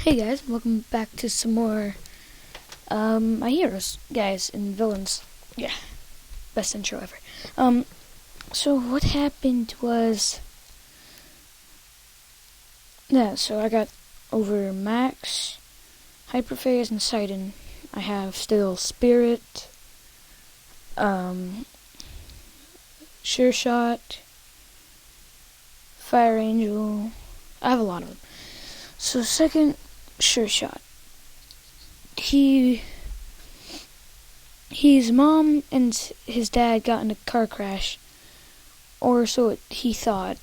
Hey guys, welcome back to some more My Heroes, guys, and villains. Yeah, best intro ever. So what happened was, so I got over Max, Hyperphase, and Sidon. I have still Spirit, Sure Shot, Fire Angel. I have a lot of them. So second, Sure Shot. His mom and his dad got in a car crash, or so he thought,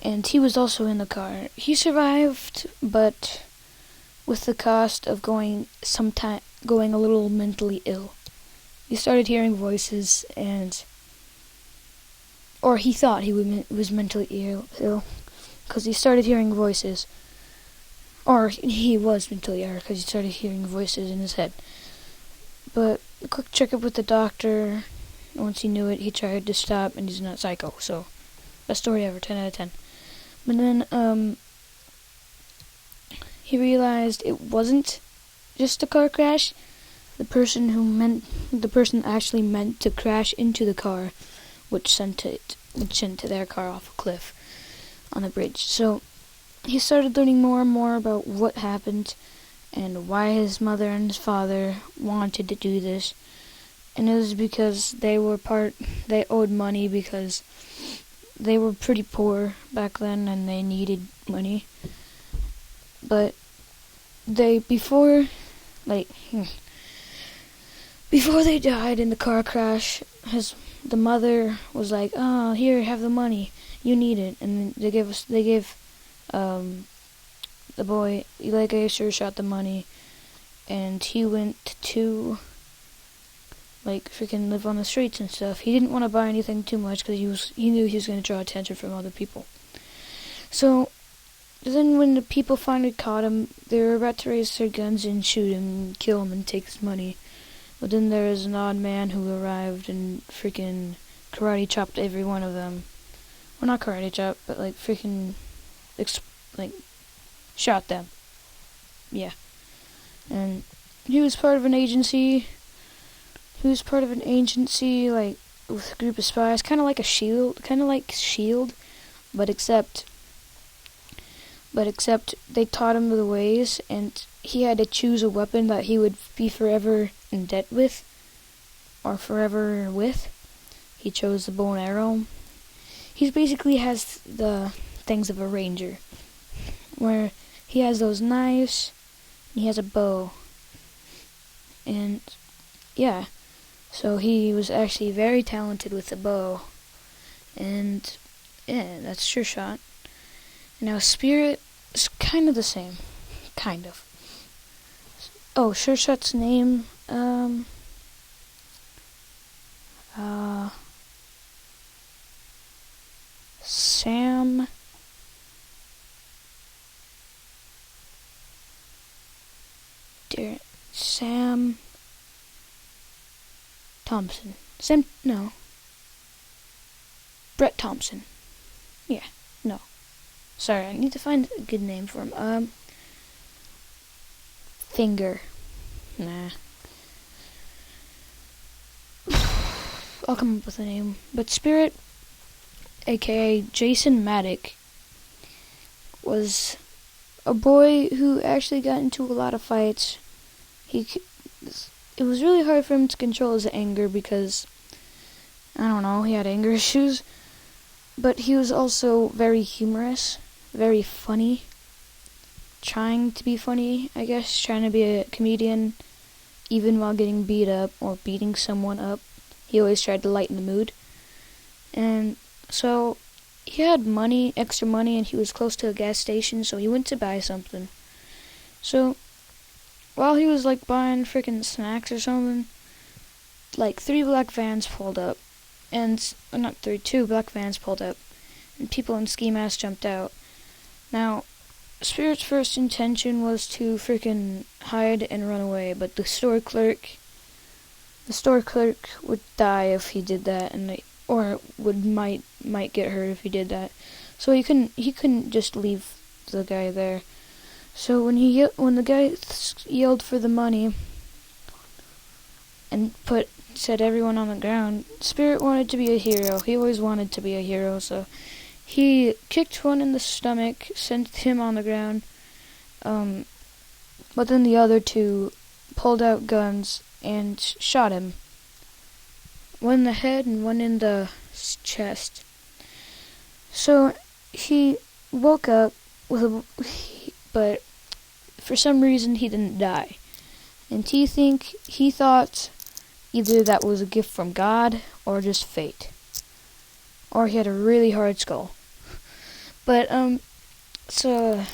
and he was also in the car. He survived, but with the cost of going a little mentally ill. He started hearing voices, or he thought he was mentally ill, because he started hearing voices. Or he was mentally ill because he started hearing voices in his head. But a quick checkup with the doctor, once he knew it, he tried to stop, and he's not psycho. So, best story ever, 10 out of 10. But then, he realized it wasn't just a car crash. The person actually meant to crash into the car, which sent their car off a cliff on a bridge. So, he started learning more and more about what happened and why his mother and his father wanted to do this. And it was because they owed money because they were pretty poor back then and they needed money. But before they died in the car crash, the mother was like, "Oh, here, have the money. You need it." And they gave the boy, Eli Sure Shot, the money, and he went to freaking live on the streets and stuff. He didn't want to buy anything too much because he knew he was going to draw attention from other people. So then when the people finally caught him, they were about to raise their guns and shoot him and kill him and take his money. But then there was an odd man who arrived and freaking karate chopped every one of them. Well, not karate chop, but freaking shot them. Yeah. And he was part of an agency. With a group of spies, kind of like S.H.I.E.L.D., but except they taught him the ways, and he had to choose a weapon that he would be forever in debt with, or forever with. He chose the bow and arrow. He basically has the things of a ranger, where he has those knives, and he has a bow, and yeah, so he was actually very talented with the bow, and yeah, that's Sure Shot. Now Spirit is kind of the same, kind of. Oh, Sure Shot's name, Sam Thompson. Brett Thompson. Yeah, no. Sorry, I need to find a good name for him. Finger. Nah. I'll come up with a name. But Spirit, aka Jason Maddock, was a boy who actually got into a lot of fights. It was really hard for him to control his anger because, I don't know, he had anger issues. But he was also very humorous, very funny. Trying to be funny, I guess. Trying to be a comedian, even while getting beat up or beating someone up. He always tried to lighten the mood. And so he had money, extra money, and he was close to a gas station, so he went to buy something. So while he was buying freaking snacks or something, two black vans pulled up, and people in ski masks jumped out. Now, Spirit's first intention was to freaking hide and run away, but the store clerk would die if he did that, might get hurt if he did that. So he couldn't just leave the guy there. So when the guy yelled for the money and set everyone on the ground, Spirit wanted to be a hero. He always wanted to be a hero, so he kicked one in the stomach, sent him on the ground. But then the other two pulled out guns and shot him. One in the head and one in the chest. So he woke up but for some reason he didn't die. And he thought either that was a gift from God or just fate. Or he had a really hard skull. But so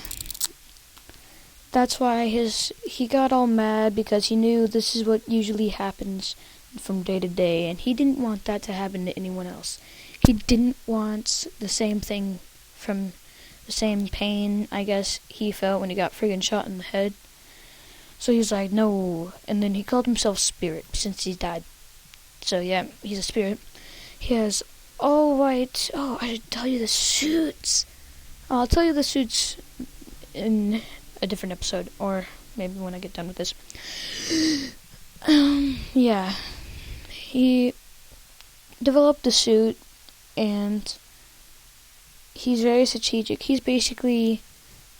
that's why he got all mad, because he knew this is what usually happens from day to day, and he didn't want that to happen to anyone else. He didn't want the same thing from the same pain, I guess, he felt when he got friggin' shot in the head. So he's like, no. And then he called himself Spirit since he died. So yeah, he's a spirit. He has all white. Oh, I should tell you the suits. I'll tell you the suits in a different episode, or maybe when I get done with this. Yeah. He developed the suit, and he's very strategic. He's basically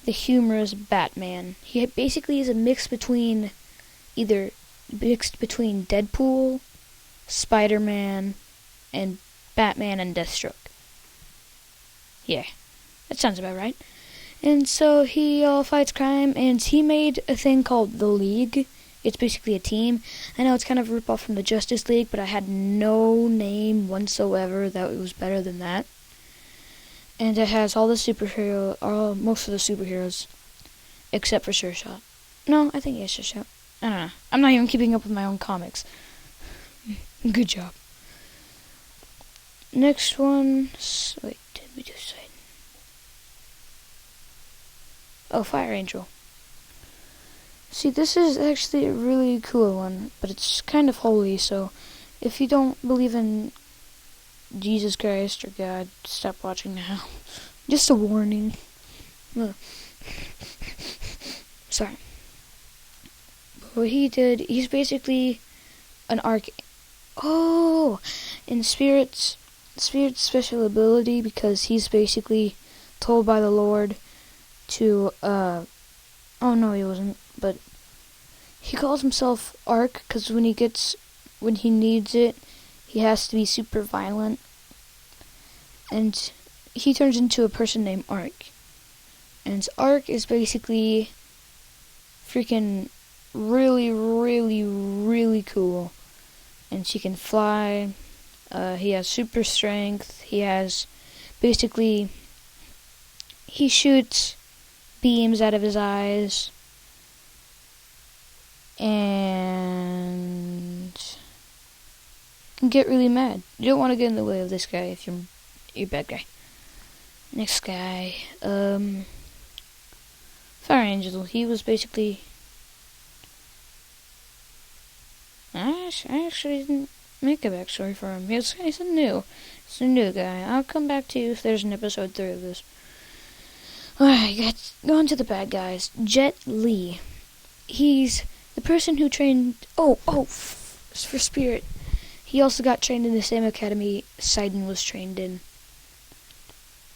the humorous Batman. He basically is a mix between Deadpool, Spider-Man, and Batman and Deathstroke. Yeah, that sounds about right. And so he fights crime, and he made a thing called the League. It's basically a team. I know it's kind of a rip-off from the Justice League, but I had no name whatsoever that was better than that. And it has all the most of the superheroes, except for Sure Shot. No, I think he has Sure Shot. I don't know. I'm not even keeping up with my own comics. Good job. Next one. Wait, did we just say? Oh, Fire Angel. See, this is actually a really cool one, but it's kind of holy, so if you don't believe in Jesus Christ or God, stop watching now. Just a warning. Sorry. But what he did, he's basically an in Spirit's special ability, because he's basically told by the Lord to, oh no, he wasn't, but he calls himself Ark, because when he needs it, he has to be super violent, and he turns into a person named Ark. And Ark is basically freaking really, really, really cool. And she can fly. He has super strength. He shoots beams out of his eyes. And can get really mad. You don't want to get in the way of this guy if you're a bad guy. Next guy, Fire Angel. He was basically... I actually didn't make a backstory for him. He's a new guy. I'll come back to you if there's an episode 3 of this. Alright, go on to the bad guys. Jet Li. He's the person who trained... for Spirit. He also got trained in the same academy Sidon was trained in.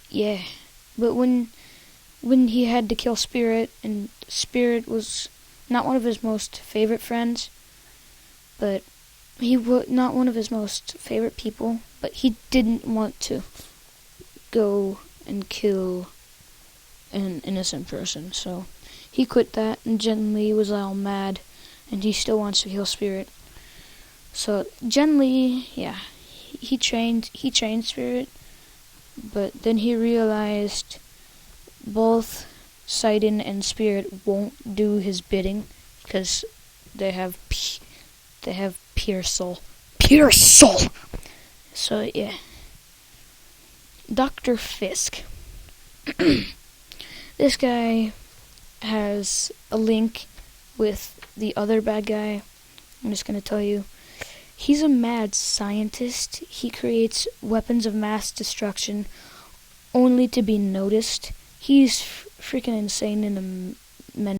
Yeah. But when he had to kill Spirit, and Spirit was not one of his most favorite friends, but he was not one of his most favorite people, but he didn't want to go and kill an innocent person, so he quit that, and Jen Li was all mad, and he still wants to kill Spirit. So Jen Li, yeah, he trained Spirit, but then he realized both Sidon and Spirit won't do his bidding, because they have pure soul. Pure soul! So, yeah. Dr. Fisk. This guy has a link with the other bad guy. I'm just going to tell you. He's a mad scientist. He creates weapons of mass destruction only to be noticed. He's freaking insane in a men